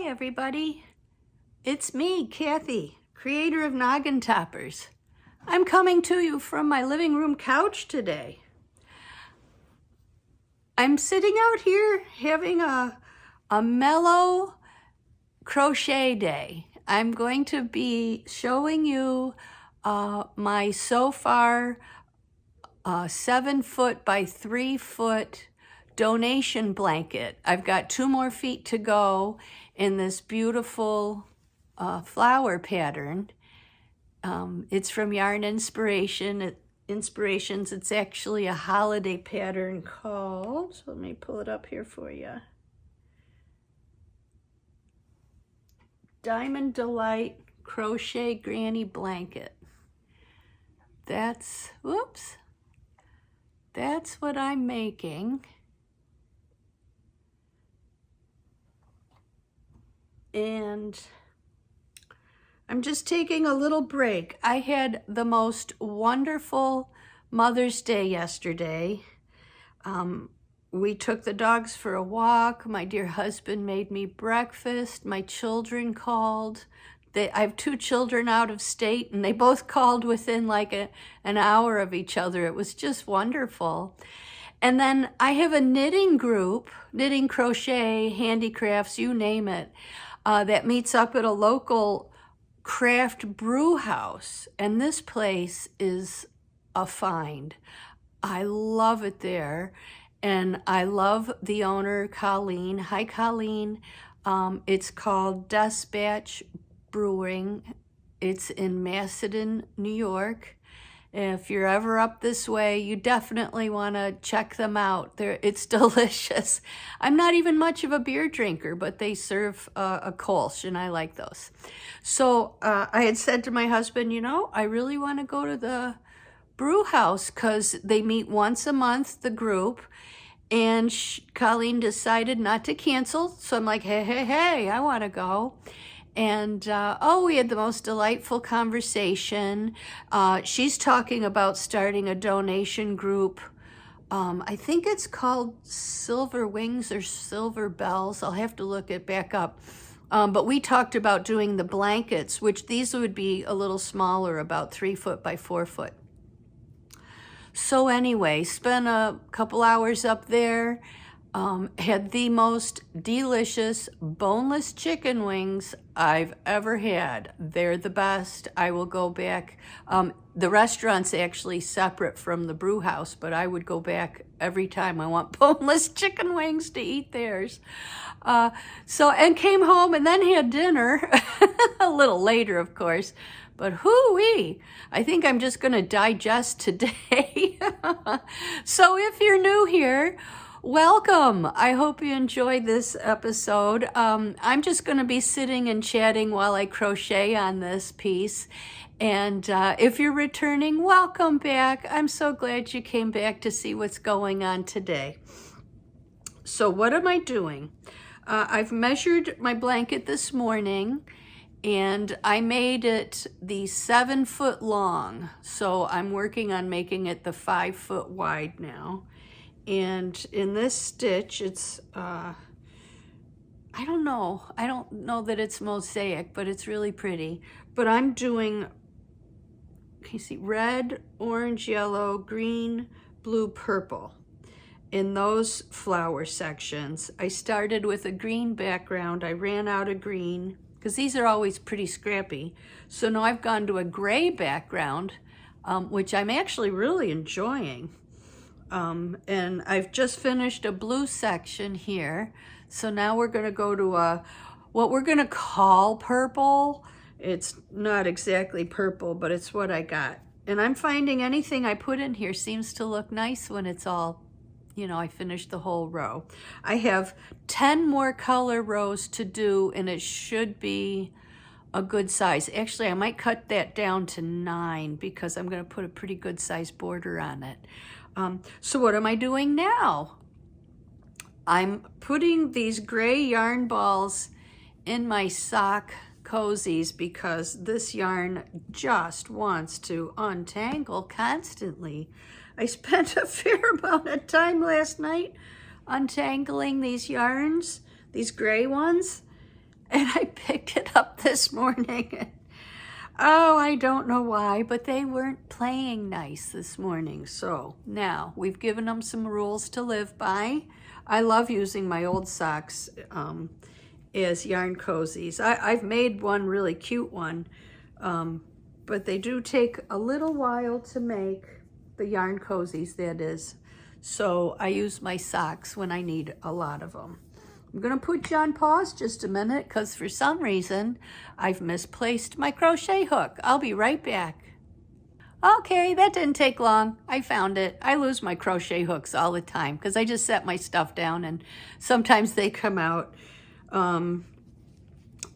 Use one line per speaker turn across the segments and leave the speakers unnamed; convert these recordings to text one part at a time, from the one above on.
Hi everybody, it's me, Kathy, creator of Gnoggintoppers. I'm coming to you from my living room couch today. I'm sitting out here having a mellow crochet day. I'm going to be showing you my so far 7-foot by 3-foot donation blanket. I've got 2 more feet to go in this beautiful flower pattern. It's from Yarn Inspirations. It's actually a holiday pattern called, so let me pull it up here for you. Diamond Delight Crochet Granny Blanket. That's what I'm making. And I'm just taking a little break. I had the most wonderful Mother's Day yesterday. We took the dogs for a walk. My dear husband made me breakfast. My children called. I have 2 children out of state, and they both called within like an hour of each other. It was just wonderful. And then I have a knitting group, knitting, crochet, handicrafts, you name it, that meets up at a local craft brew house. And this place is a find. I love it there. And I love the owner, Colleen. Hi, Colleen. It's called Dispatch Brewing. It's in Macedon, New York. If you're ever up this way, you definitely want to check them out. It's delicious. I'm not even much of a beer drinker, but they serve a Kolsch, and I like those. So I had said to my husband, you know, I really want to go to the brew house because they meet once a month, the group. And Colleen decided not to cancel. So I'm like, hey, I want to go. And, we had the most delightful conversation. She's talking about starting a donation group. I think it's called Silver Wings or Silver Bells. I'll have to look it back up. But we talked about doing the blankets, which these would be a little smaller, about 3 foot by 4 foot. So anyway, spent a couple hours up there. Had the most delicious boneless chicken wings I've ever had. They're the best. I will go back. The restaurant's actually separate from the brew house, but I would go back every time I want boneless chicken wings to eat theirs. And came home and then had dinner a little later, of course. But hoo-wee, I think I'm just going to digest today. So if you're new here, welcome. I hope you enjoyed this episode. I'm just going to be sitting and chatting while I crochet on this piece. And if you're returning, welcome back. I'm so glad you came back to see what's going on today. So what am I doing? I've measured my blanket this morning, and I made it the 7 foot long. So I'm working on making it the 5 foot wide now. And in this stitch, it's, I don't know that it's mosaic, but it's really pretty. But I'm doing, can you see, red, orange, yellow, green, blue, purple in those flower sections. I started with a green background. I ran out of green because these are always pretty scrappy. So now I've gone to a gray background, which I'm actually really enjoying. And I've just finished a blue section here. So now we're going to go to what we're going to call purple. It's not exactly purple, but it's what I got. And I'm finding anything I put in here seems to look nice when it's all, you know, I finished the whole row. I have 10 more color rows to do, and it should be a good size. Actually, I might cut that down to 9 because I'm going to put a pretty good size border on it. So what am I doing now? I'm putting these gray yarn balls in my sock cozies because this yarn just wants to untangle constantly. I spent a fair amount of time last night untangling these yarns, these gray ones, and I picked it up this morning. Oh, I don't know why, but they weren't playing nice this morning. So now we've given them some rules to live by. I love using my old socks as yarn cozies. I've made one really cute one, but they do take a little while to make, the yarn cozies, that is. So I use my socks when I need a lot of them. I'm gonna put you on pause just a minute because for some reason I've misplaced my crochet hook. I'll be right back. Okay, that didn't take long. I found it. I lose my crochet hooks all the time because I just set my stuff down and sometimes they come out.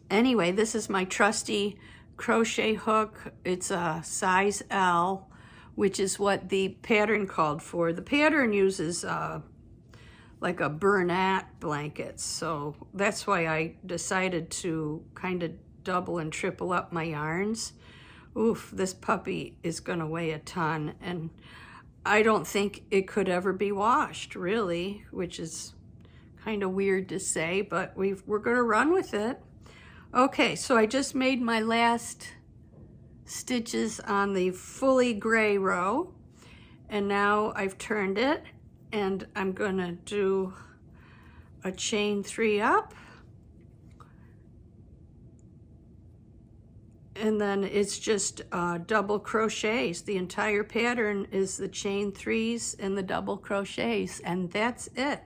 Anyway, this is my trusty crochet hook. It's a size L, which is what the pattern called for. The pattern uses like a Bernat blanket, so that's why I decided to kind of double and triple up my yarns. Oof, this puppy is gonna weigh a ton, and I don't think it could ever be washed, really, which is kind of weird to say, but we're gonna run with it. Okay, so I just made my last stitches on the fully gray row, and now I've turned it, and I'm gonna do a chain 3 up, and then it's just double crochets. The entire pattern is the chain 3s and the double crochets, and that's it.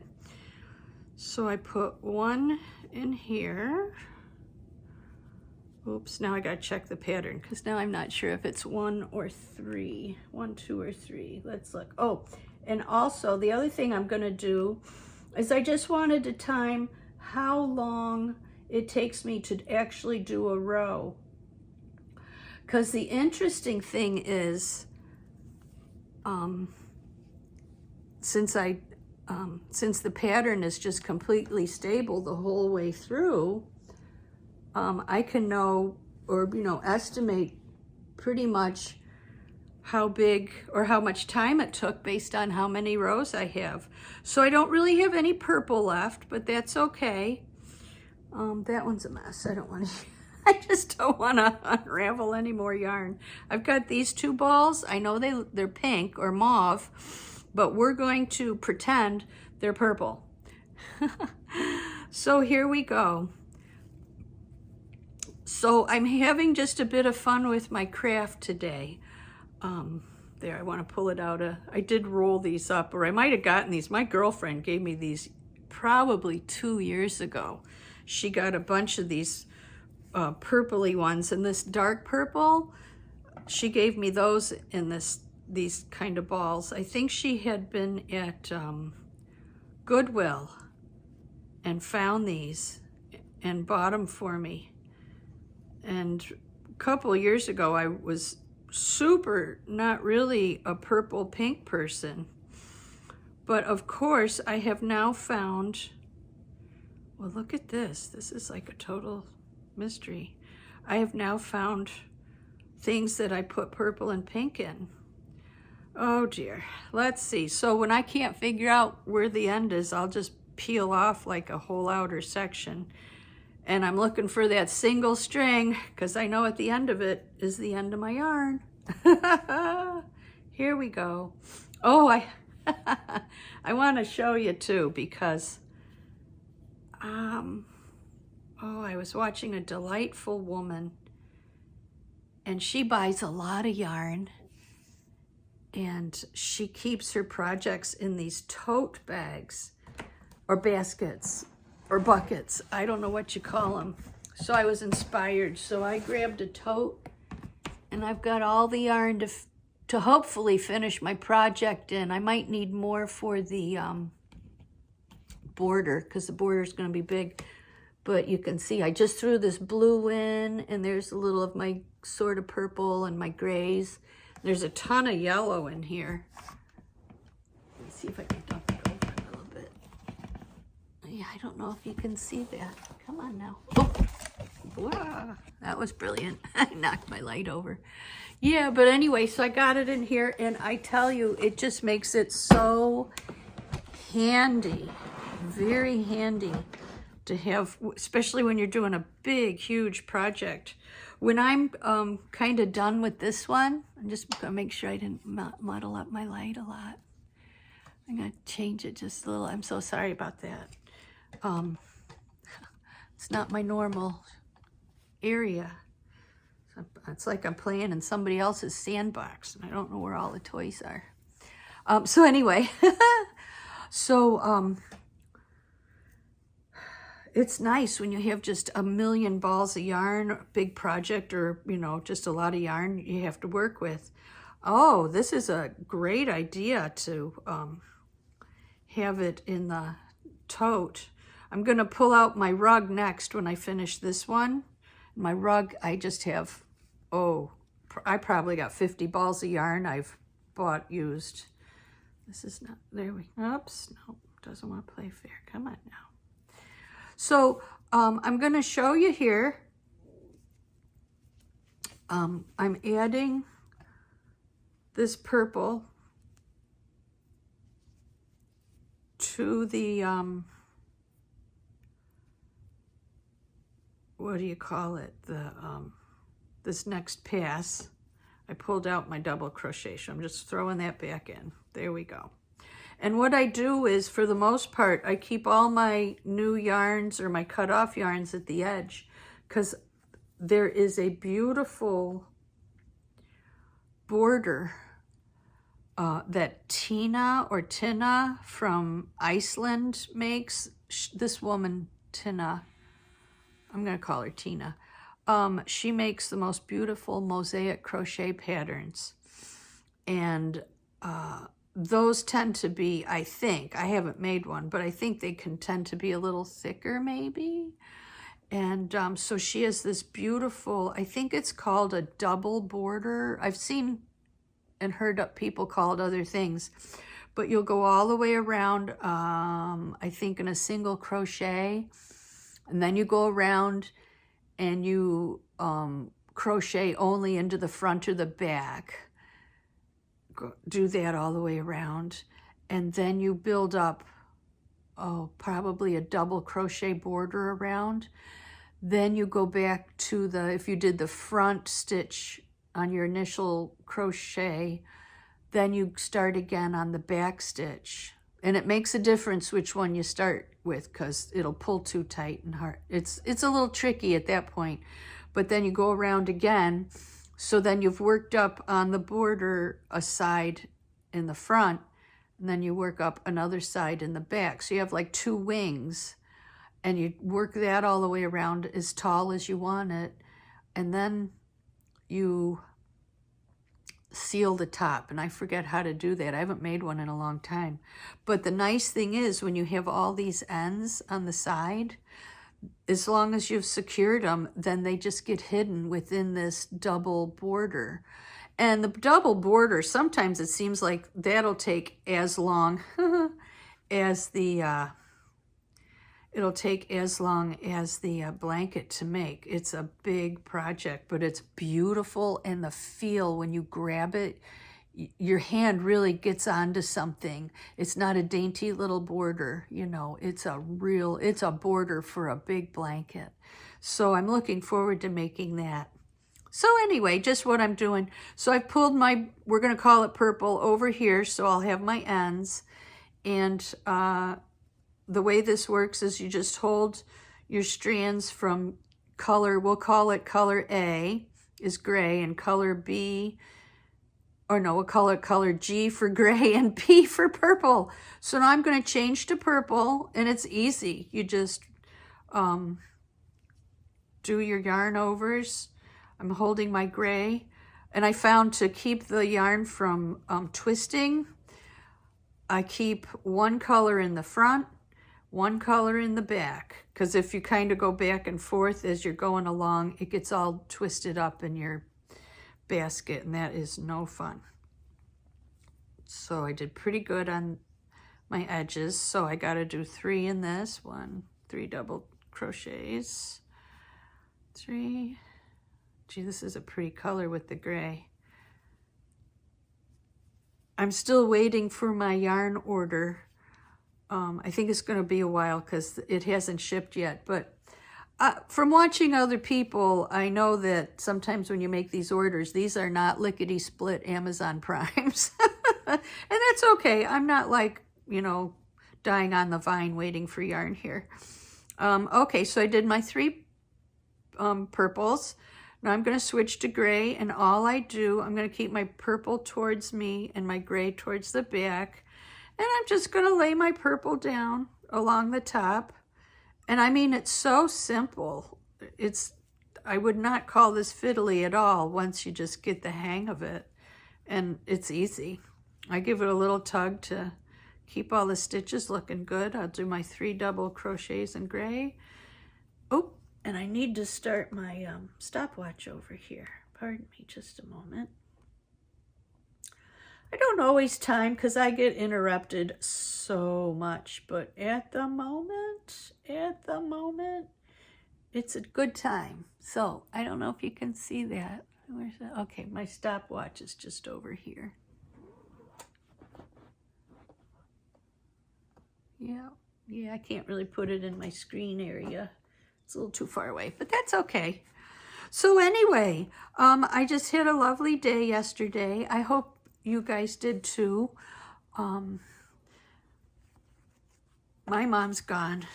So I put one in here. Oops, now I gotta check the pattern because now I'm not sure if it's 1 or 3. 1, 2, or 3. Let's look. Oh, and also the other thing I'm gonna do is I just wanted to time how long it takes me to actually do a row. Because the interesting thing is, since the pattern is just completely stable the whole way through, I can know, or estimate pretty much how big or how much time it took based on how many rows I have. So I don't really have any purple left, but that's okay. That one's a mess. I don't want to. I just don't want to unravel any more yarn. I've got these 2 balls. I know they're pink or mauve, but we're going to pretend they're purple. So here we go. So I'm having just a bit of fun with my craft today. There, I want to pull it out. I did roll these up, or I might have gotten these. My girlfriend gave me these probably 2 years ago. She got a bunch of these purpley ones, and this dark purple, she gave me those in these kind of balls. I think she had been at Goodwill and found these and bought them for me. And a couple of years ago, I was super not really a purple pink person, but of course I have now found, well, look at this. This is like a total mystery. I have now found things that I put purple and pink in. Oh dear. Let's see. So when I can't figure out where the end is, I'll just peel off like a whole outer section. And I'm looking for that single string because I know at the end of it is the end of my yarn. Here we go. Oh, I want to show you too because I was watching a delightful woman, and she buys a lot of yarn, and she keeps her projects in these tote bags or baskets or buckets. I don't know what you call them. So I was inspired. So I grabbed a tote, and I've got all the yarn to hopefully finish my project in. I might need more for the border because the border is going to be big. But you can see I just threw this blue in, and there's a little of my sort of purple and my grays. There's a ton of yellow in here. Let me see if I can dump it over a little bit. Yeah, I don't know if you can see that. Come on now. Oh, wow, that was brilliant. I knocked my light over. Yeah, but anyway, so I got it in here, and I tell you, it just makes it so handy, very handy to have, especially when you're doing a big, huge project. When I'm kind of done with this one, I'm just gonna make sure I didn't muddle up my light a lot. I'm gonna change it just a little. I'm so sorry about that. It's not my normal area. It's like I'm playing in somebody else's sandbox, and I don't know where all the toys are. So anyway, it's nice when you have just a million balls of yarn, big project, or, you know, just a lot of yarn you have to work with. Oh, this is a great idea to have it in the tote. I'm going to pull out my rug next when I finish this one. My rug, I just have, I probably got 50 balls of yarn I've bought used. This is not, there we, oops, no, doesn't want to play fair. Come on now. So I'm going to show you here. I'm adding this purple to the, what do you call it? The this next pass. I pulled out my double crochet, so I'm just throwing that back in. There we go. And what I do is, for the most part, I keep all my new yarns or my cut-off yarns at the edge, because there is a beautiful border that Tina from Iceland makes. This woman, Tina, I'm going to call her Tina. She makes the most beautiful mosaic crochet patterns. And those tend to be, I think, I haven't made one, but I think they can tend to be a little thicker maybe. And so she has this beautiful, I think it's called a double border. I've seen and heard people call it other things, but you'll go all the way around, I think in a single crochet, and then you go around and you crochet only into the front or the back. Do that all the way around, and then you build up, probably a double crochet border around. Then you go back to the, if you did the front stitch on your initial crochet, then you start again on the back stitch. And it makes a difference which one you start with, because it'll pull too tight and hard. It's a little tricky at that point, but then you go around again. So then you've worked up on the border a side in the front, and then you work up another side in the back. So you have like two wings, and you work that all the way around as tall as you want it. And then you seal the top, and I forget how to do that. I haven't made one in a long time. But the nice thing is, when you have all these ends on the side, as long as you've secured them, then they just get hidden within this double border. And the double border, sometimes it seems like that'll take as long as the, it'll take as long as the blanket to make. It's a big project, but it's beautiful, and the feel when you grab it, your hand really gets onto something. It's not a dainty little border, you know, it's a border for a big blanket. So I'm looking forward to making that. So anyway, just what I'm doing. So I've pulled my, we're going to call it purple, over here, so I'll have my ends. And the way this works is you just hold your strands from color, we'll call it color A is gray, and color B, or no, we'll call it color G for gray and P for purple. So now I'm going to change to purple, and it's easy. You just do your yarn overs. I'm holding my gray, and I found to keep the yarn from twisting, I keep one color in the front, one color in the back, because if you kind of go back and forth as you're going along, it gets all twisted up in your basket, and that is no fun. So I did pretty good on my edges, so I got to do 3 in this one, 3 double crochets, 3. Gee, this is a pretty color with the gray. I'm still waiting for my yarn order I think it's going to be a while because it hasn't shipped yet. But from watching other people, I know that sometimes when you make these orders, these are not lickety-split Amazon Primes. And that's okay. I'm not like, you know, dying on the vine waiting for yarn here. Okay, so I did my 3 purples. Now I'm going to switch to gray, and all I do, I'm going to keep my purple towards me and my gray towards the back. And I'm just going to lay my purple down along the top. And I mean, it's so simple. I would not call this fiddly at all once you just get the hang of it. And it's easy. I give it a little tug to keep all the stitches looking good. I'll do my 3 double crochets in gray. Oh, and I need to start my stopwatch over here. Pardon me just a moment. I don't always time because I get interrupted so much, but at the moment, it's a good time. So I don't know if you can see that. Where's that? Okay, my stopwatch is just over here. Yeah, I can't really put it in my screen area. It's a little too far away, but that's okay. So anyway, I just had a lovely day yesterday. I hope you guys did too. My mom's gone.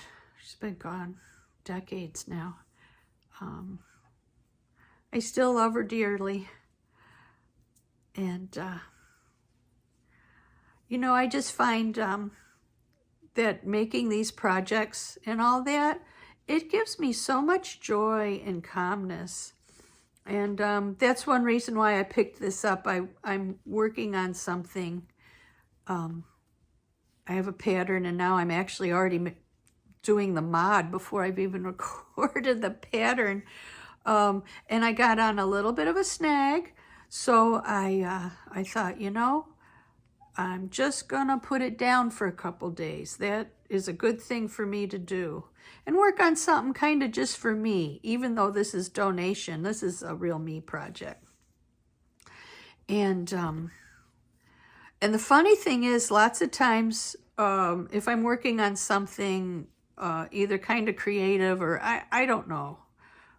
She's been gone decades now. I still love her dearly. And, you know, I just find that making these projects and all that, it gives me so much joy and calmness. And that's one reason why I picked this up. I'm working on something. I have a pattern, and now I'm actually already doing the mod before I've even recorded the pattern. And I got on a little bit of a snag. So I thought, you know, I'm just going to put it down for a couple days. That is a good thing for me to do. And work on something kind of just for me, even though this is donation. This is a real me project. And the funny thing is, lots of times, if I'm working on something either kind of creative or I don't know,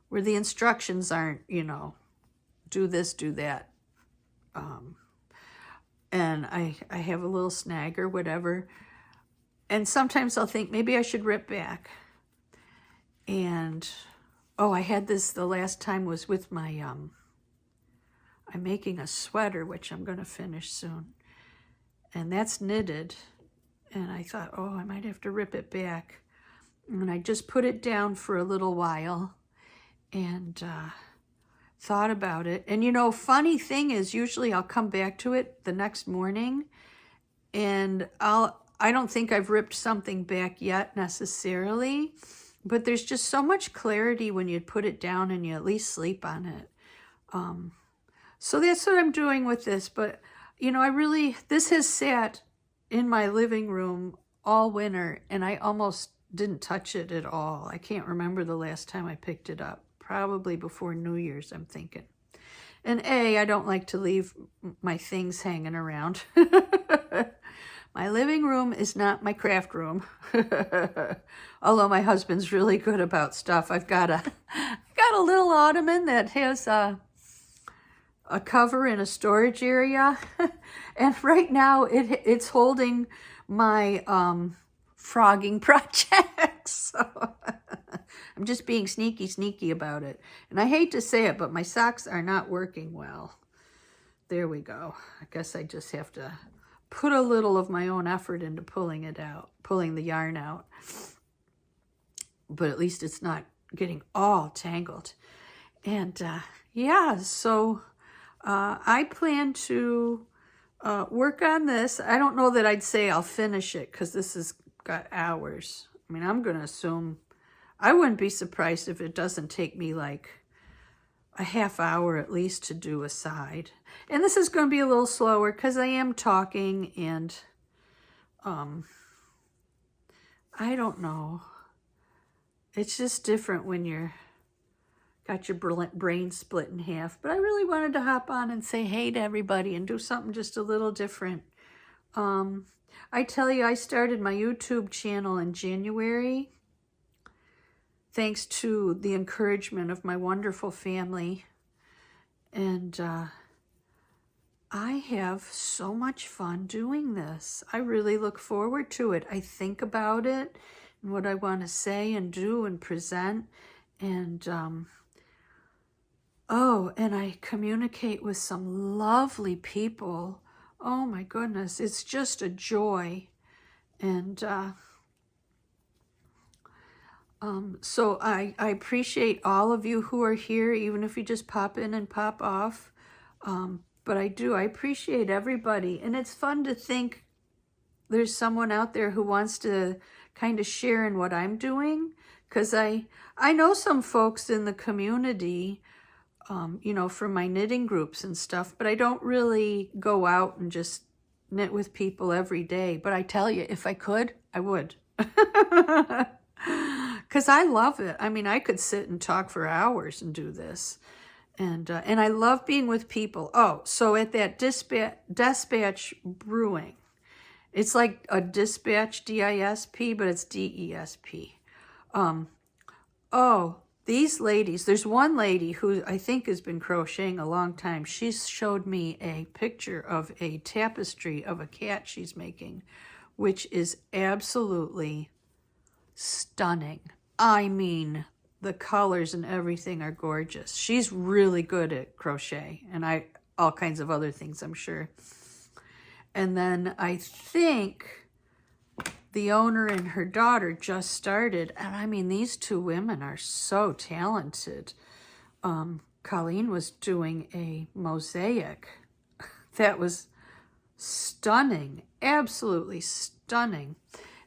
where the instructions aren't, you know, do this, do that. And I have a little snag or whatever. And sometimes I'll think maybe I should rip back. And, oh, I had this the last time was with my, I'm making a sweater, which I'm going to finish soon. And that's knitted. And I thought, oh, I might have to rip it back. And I just put it down for a little while and thought about it. And, you know, funny thing is, usually I'll come back to it the next morning and I don't think I've ripped something back yet necessarily. But there's just so much clarity when you put it down and you at least sleep on it. So that's what I'm doing with this. But, you know, this has sat in my living room all winter, and I almost didn't touch it at all. I can't remember the last time I picked it up. Probably before New Year's, I'm thinking. And I don't like to leave my things hanging around. My living room is not my craft room. Although my husband's really good about stuff. I've got a little ottoman that has a cover in a storage area. And right now it's holding my frogging projects. So I'm just being sneaky about it. And I hate to say it, but my socks are not working well. There we go. I guess I just have to put a little of my own effort into pulling the yarn out. But at least it's not getting all tangled. And yeah, so I plan to work on this. I don't know that I'd say I'll finish it because this has got hours. I mean, I'm going to assume, I wouldn't be surprised if it doesn't take me like a half hour at least to do a side. And this is going to be a little slower because I am talking and I don't know. It's just different when you're got your brain split in half. But I really wanted to hop on and say hey to everybody and do something just a little different. I tell you, I started my YouTube channel in January, thanks to the encouragement of my wonderful family. And I have so much fun doing this. I really look forward to it. I think about it and what I want to say and do and present. And, oh, and I communicate with some lovely people. Oh my goodness, it's just a joy. And so I appreciate all of you who are here, even if you just pop in and pop off. But I appreciate everybody. And it's fun to think there's someone out there who wants to kind of share in what I'm doing. Because I know some folks in the community, you know, from my knitting groups and stuff, but I don't really go out and just knit with people every day. But I tell you, if I could, I would. Because I love it. I mean, I could sit and talk for hours and do this. And I love being with people. Oh, so at that Dispatch Brewing, it's like a dispatch, D-I-S-P, but it's D-E-S-P. Oh, these ladies, there's one lady who I think has been crocheting a long time. She showed me a picture of a tapestry of a cat she's making, which is absolutely stunning. I mean, the colors and everything are gorgeous. She's really good at crochet and all kinds of other things, I'm sure. And then I think the owner and her daughter just started. And I mean, these two women are so talented. Colleen was doing a mosaic that was stunning, absolutely stunning.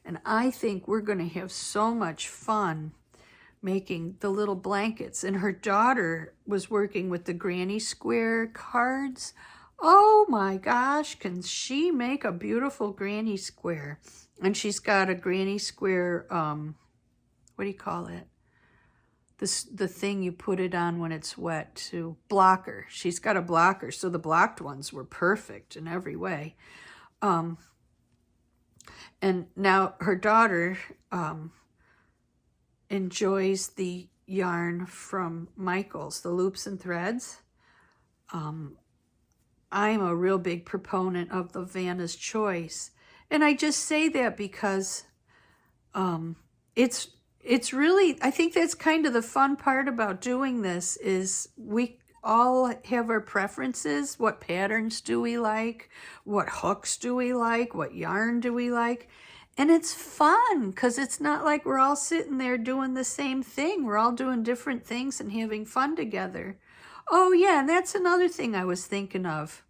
And I think we're going to have so much fun making the little blankets. And her daughter was working with the granny square cards. Oh my gosh, can she make a beautiful granny square? And she's got a granny square, what do you call it? The thing you put it on when it's wet, to blocker. She's got a blocker, so the blocked ones were perfect in every way. And now her daughter enjoys the yarn from Michaels, the loops and threads. I'm a real big proponent of the Vanna's Choice. And I just say that because it's really, I think that's kind of the fun part about doing this, is we all have our preferences. What patterns do we like? What hooks do we like? What yarn do we like? And it's fun because it's not like we're all sitting there doing the same thing. We're all doing different things and having fun together. Oh yeah, and that's another thing I was thinking of.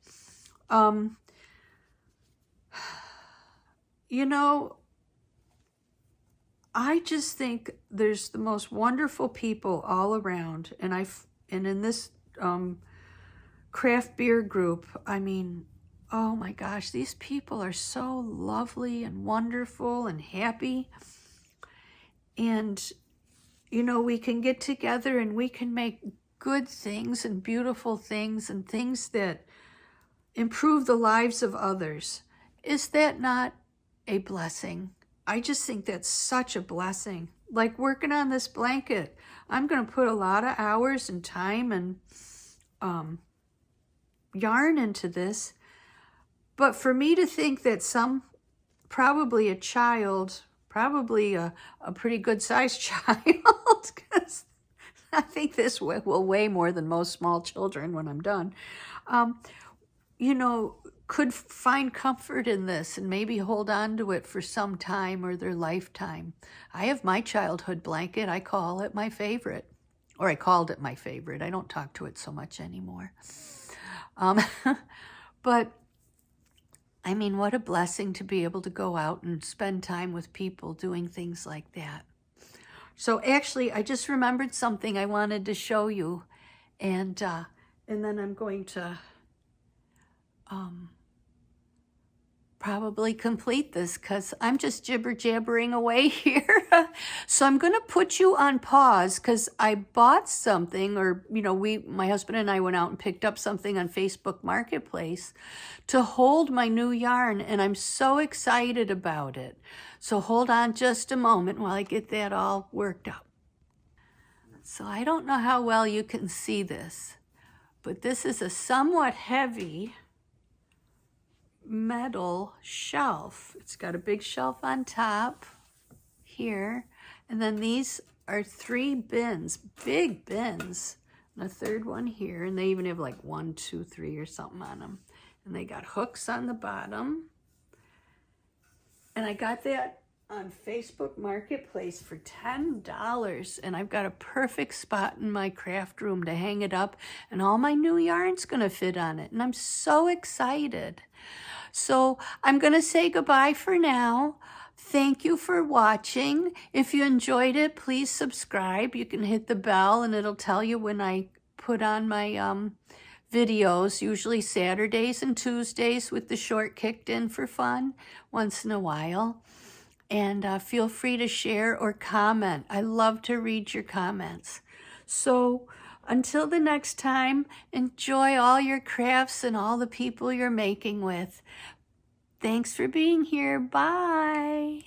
You know, I just think there's the most wonderful people all around. And in this craft beer group, I mean, oh my gosh, these people are so lovely and wonderful and happy. And, you know, we can get together and we can make good things and beautiful things and things that improve the lives of others. Is that not a blessing? I just think that's such a blessing. Like working on this blanket, I'm going to put a lot of hours and time and yarn into this. But for me to think that probably a child, probably a pretty good sized child, because I think this will weigh more than most small children when I'm done, you know, could find comfort in this and maybe hold on to it for some time or their lifetime. I have my childhood blanket. I call it my favorite, or I called it my favorite. I don't talk to it so much anymore. But I mean, what a blessing to be able to go out and spend time with people doing things like that. So actually, I just remembered something I wanted to show you, and then I'm going to probably complete this because I'm just jibber-jabbering away here. So I'm going to put you on pause because I bought something, or, you know, my husband and I went out and picked up something on Facebook Marketplace to hold my new yarn, and I'm so excited about it. So hold on just a moment while I get that all worked up. So I don't know how well you can see this, but this is a somewhat heavy metal shelf. It's got a big shelf on top here, and then these are 3 bins, big bins, and a third one here, and they even have like 1, 2, 3 or something on them, and they got hooks on the bottom. And I got that on Facebook Marketplace for $10, and I've got a perfect spot in my craft room to hang it up, and all my new yarn's gonna fit on it, and I'm so excited. So I'm gonna say goodbye for now. Thank you for watching. If you enjoyed it, please subscribe. You can hit the bell and it'll tell you when I put on my videos, usually Saturdays and Tuesdays with the short kicked in for fun once in a while. And feel free to share or comment. I love to read your comments. So until the next time, enjoy all your crafts and all the people you're making with. Thanks for being here. Bye.